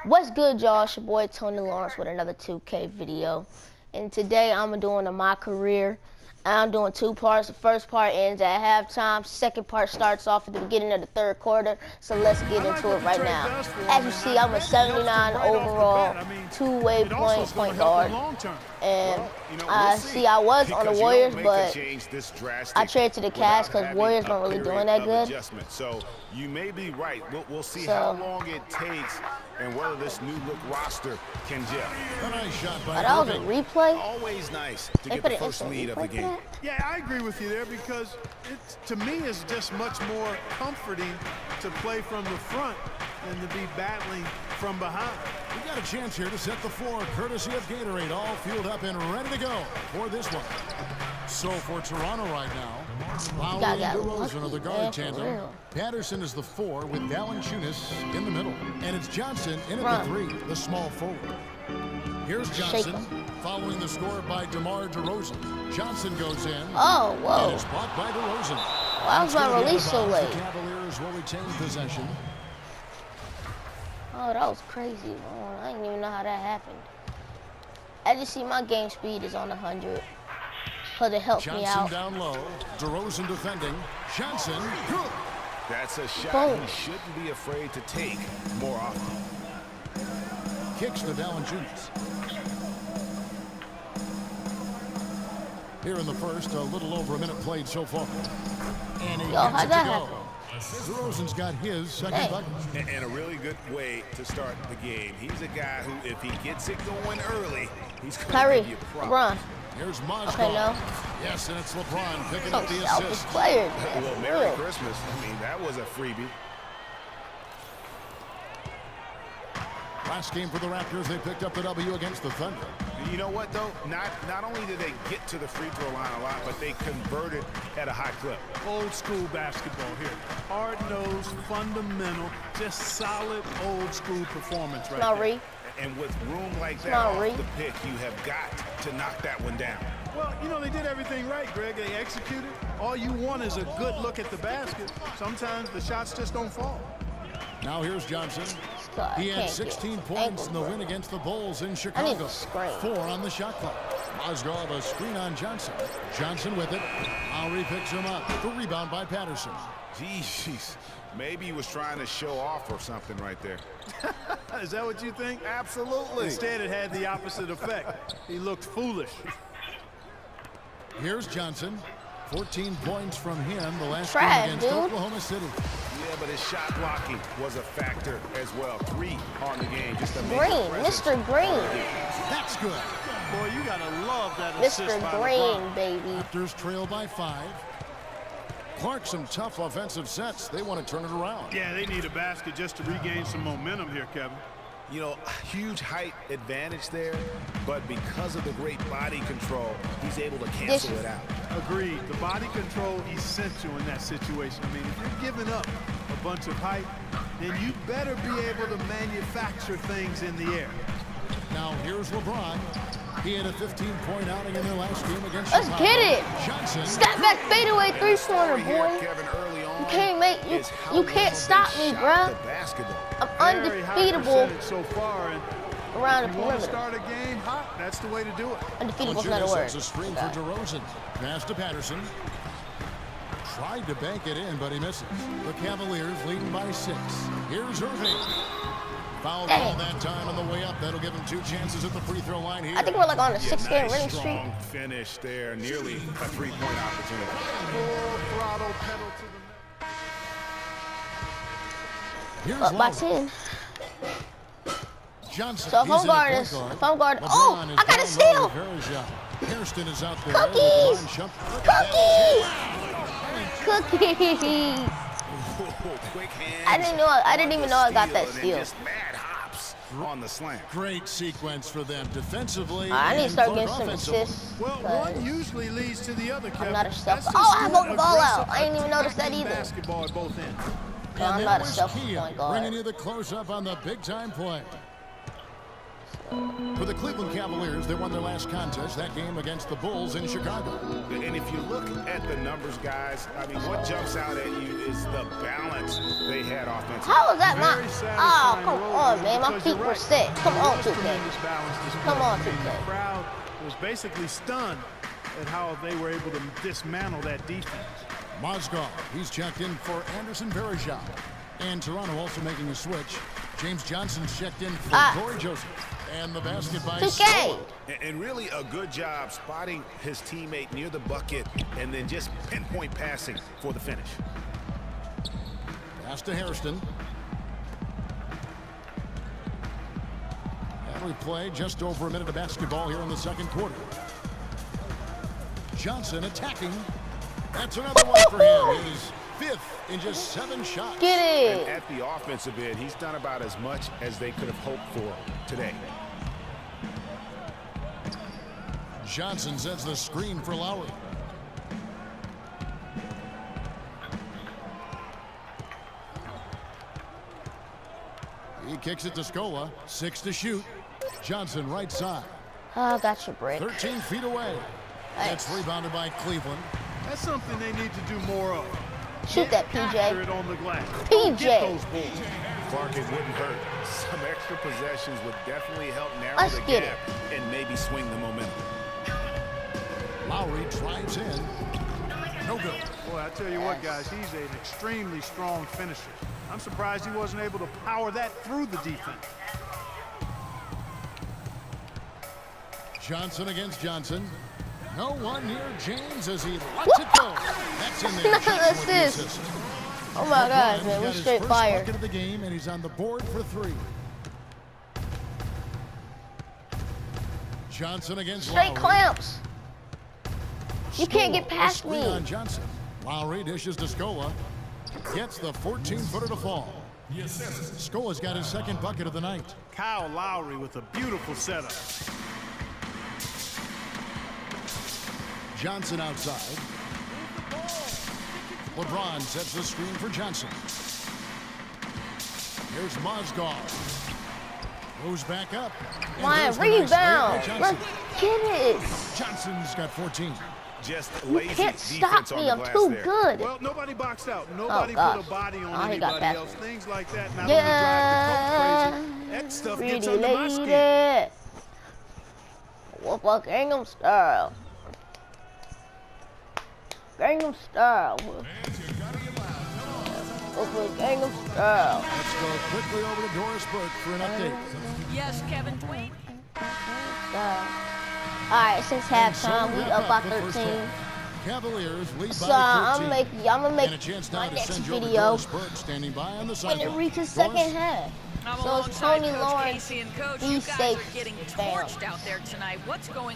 What's good, y'all? It's your boy Tony Lawrence with another 2K video. And today I'm doing my career. I'm doing two parts. The first part ends at halftime. Second part starts off at the beginning of the third quarter. So let's get into it right now. As you see, I'm a 79 overall, two-way point guard. And I was on the Warriors, but I traded to the Cavs because Warriors weren't really doing that good. So you may be right. We'll see how long it takes and whether this new look roster can gel. A nice shot by that was a replay. Always nice to get the first lead of the game. Yeah, I agree with you there because to me it's just much more comforting to play from the front than to be battling from behind. We got a chance here to set the floor, courtesy of Gatorade, all fueled up and ready to go for this one. So for Toronto right now, Lowry and DeRozan are the guard tandem. Patterson is the 4 with Valanciunas in the middle. And it's Johnson in at the 3, the small forward. Here's Johnson, following the score by DeMar DeRozan. Johnson goes in. Oh, whoa. And it's blocked by DeRozan. Why was my release so late? The Cavaliers will retain possession. Oh, that was crazy. Oh, I didn't even know how that happened. As you see, my game speed is on 100. Because it helps me out. Johnson down low. DeRozan defending. Johnson. That's a shot he shouldn't be afraid to take more often. Kicks to Valanciunas. Here in the first, a little over a minute played so far. And he gets it to go. DeRozan's got his second bucket. And a really good way to start the game. He's a guy who, if he gets it going early, he's going to give you a problem. Here's Mozgov. Okay, no. Yes, and it's LeBron picking up the assist. Player. Well, Merry Christmas. I mean, that was a freebie. Last game for the Raptors, they picked up the W against the Thunder. You know what, though? Not only did they get to the free throw line a lot, but they converted at a high clip. Old school basketball here. Hard-nosed, fundamental, just solid old school performance right there. And with room like that off the pick, you have got to knock that one down. Well, you know, they did everything right, Greg. They executed. All you want is a good look at the basket. Sometimes the shots just don't fall. Now here's Johnson. He had 16 points in the win against the Bulls in Chicago. 4 on the shot clock. Mozgov a screen on Johnson. Johnson with it. Lowry picks him up. The rebound by Patterson. Jeez, maybe he was trying to show off or something right there. Is that what you think? Absolutely. Instead, it had the opposite effect. He looked foolish. Here's Johnson. 14 points from him the last game against Oklahoma City. Yeah, but his shot blocking was a factor as well. 3 on the game. Just a Mr. Green. That's good. Boy, you gotta love that assist Mr. Green, baby. Raptors trail by 5. Clark, some tough offensive sets. They want to turn it around. Yeah, they need a basket just to regain some momentum here, Kevin. You know, huge height advantage there, but because of the great body control, he's able to cancel it out. Agreed. The body control essential in that situation. I mean, if you're giving up a bunch of height, then you better be able to manufacture things in the air. Now, here's LeBron. He had a 15-point outing in their last game against Chicago. Let's get it. Johnson. Step back fadeaway three-pointer, boy. You can't stop me, bro. I'm undefeatable so far, and around the you want to perimeter. start a game hot, that's the way to do it. Undefeatable is not a word. That's a screen for DeRozan. Pass to Patterson. Tried to bank it in, but he misses. The Cavaliers leading by 6. Here's Irving. Foul ball that time on the way up. That'll give him 2 chances at the free throw line here. I think we're like on a 6-game winning streak. Strong finish there, nearly a 3-point opportunity. Full throttle pedal to the Up by 10. Johnson. So if I'm guarding, oh, I got a steal. Kirsten is out there. Cookies. Quick hands. I didn't even know I got that steal. Just mad hops on the slam. Great sequence for them defensively. I need to start getting some assists. Well, one usually leads to the other. I'm not a self. Oh, I broke the ball out. I didn't even notice that either. Basketball at both ends. No, I'm not a selfish point guard. Bringing you the close-up on the big-time play. For the Cleveland Cavaliers, they won their last contest, that game against the Bulls in Chicago. And if you look at the numbers, guys, I mean, what jumps out at you is the balance they had offensively. How is that not? Oh, come on, man. My feet were set. Come on, 2K. Come on, 2K. The crowd was basically stunned at how they were able to dismantle that defense. Mozgov, he's checked in for Anderson Varejao. And Toronto also making a switch. James Johnson's checked in for Corey Joseph. And the basket by 2K. And really a good job spotting his teammate near the bucket and then just pinpoint passing for the finish. Pass to Hairston. And we play just over a minute of basketball here in the second quarter. Johnson attacking. That's another one for him. His fifth in just 7 shots. Get it. And at the offensive end, he's done about as much as they could have hoped for today. Johnson sets the screen for Lowry. He kicks it to Scola. 6 to shoot. Johnson right side. Oh, got your break. 13 feet away. It's rebounded by Cleveland. That's something they need to do more of. Shoot that, PJ. After it on the glass. PJ. Get those balls. Clark, it wouldn't hurt. Some extra possessions would definitely help narrow the gap and maybe swing the momentum. Lowry drives in. No good. Boy, I tell you what, guys, he's an extremely strong finisher. I'm surprised he wasn't able to power that through the defense. Johnson against Johnson. No one near James as he lets it go. That's in there. Assist. Oh my gosh, man, we straight fire. Of the game, and he's on the board for 3. Johnson against Straight Lowry. clamps. You can't get past me. On Johnson. Lowry dishes to Scola. Gets the 14-footer to fall. Scola's got his second bucket of the night. Kyle Lowry with a beautiful setup. Johnson outside. LeBron sets the screen for Johnson. Here's Mozgov. Goes back up. My rebound. Let's get it. Johnson's got 14. Just You lazy can't stop me. I'm too good. Well, nobody boxed out. Nobody put a body on anybody else. Things like that not only drive the coach crazy. That stuff gets under my skin. Whoop up Gangnam Style. Gangnam Style. Gangnam Style. Let's go quickly over to Doris Burke for an update. Yes, Kevin Dwayne. Alright, since halftime, we up by 13. Cavaliers lead So by 13. I'm gonna make And a chance now my to next send you over to video Doris Burke standing by on the when sideline. it reaches second half. I'm So it's alongside Tony Coach Lawrence. Casey and Coach. Be You guys safe, are getting fam. torched out there tonight. What's going